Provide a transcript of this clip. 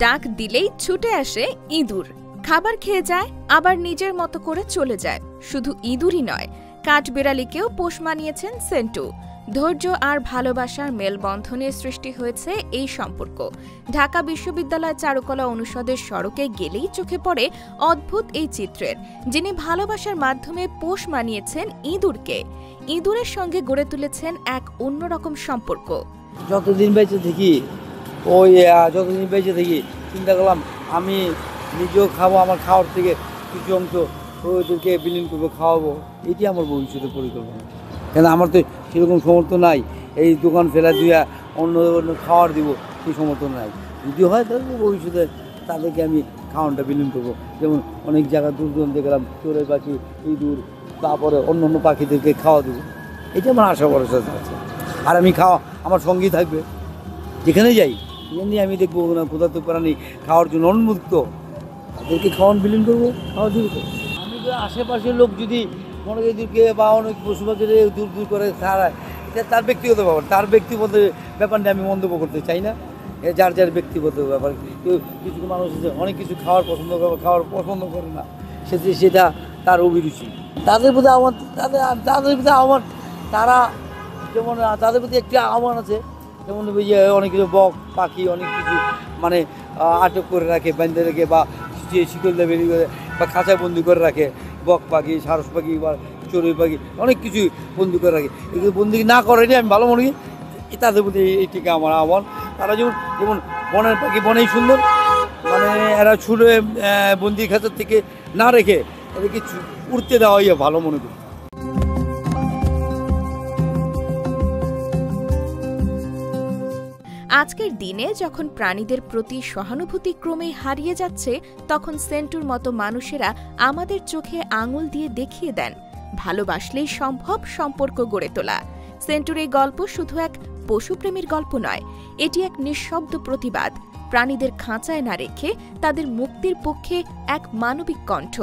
ডাক দিলেই ছুটে আসে ইঁদুর, খাবার খেয়ে যায়, আবার নিজের মতো করে চলে যায়। শুধু ইঁদুরই নয়, কাঠবিড়ালিকেও পোষ মানিয়েছেন সেন্টু। ধৈর্য আর ভালোবাসার মেলবন্ধনে সৃষ্টি হয়েছে এই সম্পর্ক। ঢাকা বিশ্ববিদ্যালয় চারুকলা অনুষদের সড়কে গেলেই চোখে পড়ে অদ্ভুত এই চিত্রের, যিনি ভালোবাসার মাধ্যমে পোষ মানিয়েছেন ইঁদুরকে। ইঁদুরের সঙ্গে গড়ে তুলেছেন এক অন্যরকম সম্পর্ক। যতদিন বেঁচে থাকি চিন্তা করলাম আমি নিজেও খাবো, আমার খাওয়ার থেকে কিছু অংশ ওদেরকে বিলীন করবো, খাওয়াবো। এটি আমার ভবিষ্যতের পরিকল্পনা। কেন আমার তো সেরকম সমর্থন নাই, এই দোকান ফেলা দিয়া অন্য খাওয়ার দিব সেই সমর্থন নাই। যদি হয় তাহলে ভবিষ্যতে তাদেরকে আমি খাওয়ানটা বিলীন করবো। যেমন অনেক জায়গা দূর দূরান্তে গেলাম, চোরের পাখি, ইঁদুর, তারপরে অন্য অন্য পাখিদেরকে খাওয়া দেবো। এটা আমার আশা ভরসা আছে। আর আমি আমার সঙ্গী থাকবে, যেখানে যাই সেখানে আমি দেখবো না ক্ষুধার্ত প্রাণী খাওয়ার জন্য উন্মুক্ত, তাদেরকে খাওয়ান বিলীন করবো, খাওয়া দিব। আমি তো আশেপাশের লোক যদি মনে এদেরকে বা অনেক পশু পাখিদের দূর দূর করে ছাড়ায়, এটা তার ব্যক্তিগত ব্যাপার। তার ব্যক্তিগত ব্যাপার নিয়ে আমি মন্তব্য করতে চাই না। যার যার ব্যক্তিগত ব্যাপার। কিছু মানুষ আছে অনেক কিছু খাওয়ার পছন্দ করে না, সেটা তার অভিরুচি। তাদের প্রতি আহ্বান তারা যেমন তাদের প্রতি একটি আহ্বান আছে, যেমন অনেক কিছু বক পাখি অনেক কিছু মানে আটক করে রাখে, বেঁধে রেখে বা শিকল দিয়ে বেরিয়ে করে বা খাঁচা বন্দি করে রাখে। বক পাখি, সারস পাখি বা চড়ুই পাখি অনেক কিছু বন্দি করে রাখে। এগুলো বন্দি না করেনি আমি ভালো মনে করি। তাদের প্রতি এইটিকে আমার আহ্বান। তারা যেমন বনের পাখি বনেই সুন্দর, মানে এরা ছুটে বন্দি খাঁচার থেকে না রেখে এদেরকে উড়তে দেওয়াই ভালো মনে করি। আজকের দিনে যখন প্রাণীদের প্রতি সহানুভূতি ক্রমেই হারিয়ে যাচ্ছে, তখন সেন্টুর মতো মানুষেরা আমাদের চোখে আঙুল দিয়ে দেখিয়ে দেন ভালোবাসলেই সম্ভব সম্পর্ক গড়ে তোলা। সেন্টুর এই গল্প শুধু এক পশুপ্রেমীর গল্প নয়, এটি এক নিঃশব্দ প্রতিবাদ, প্রাণীদের খাঁচায় না রেখে তাদের মুক্তির পক্ষে এক মানবিক কণ্ঠ।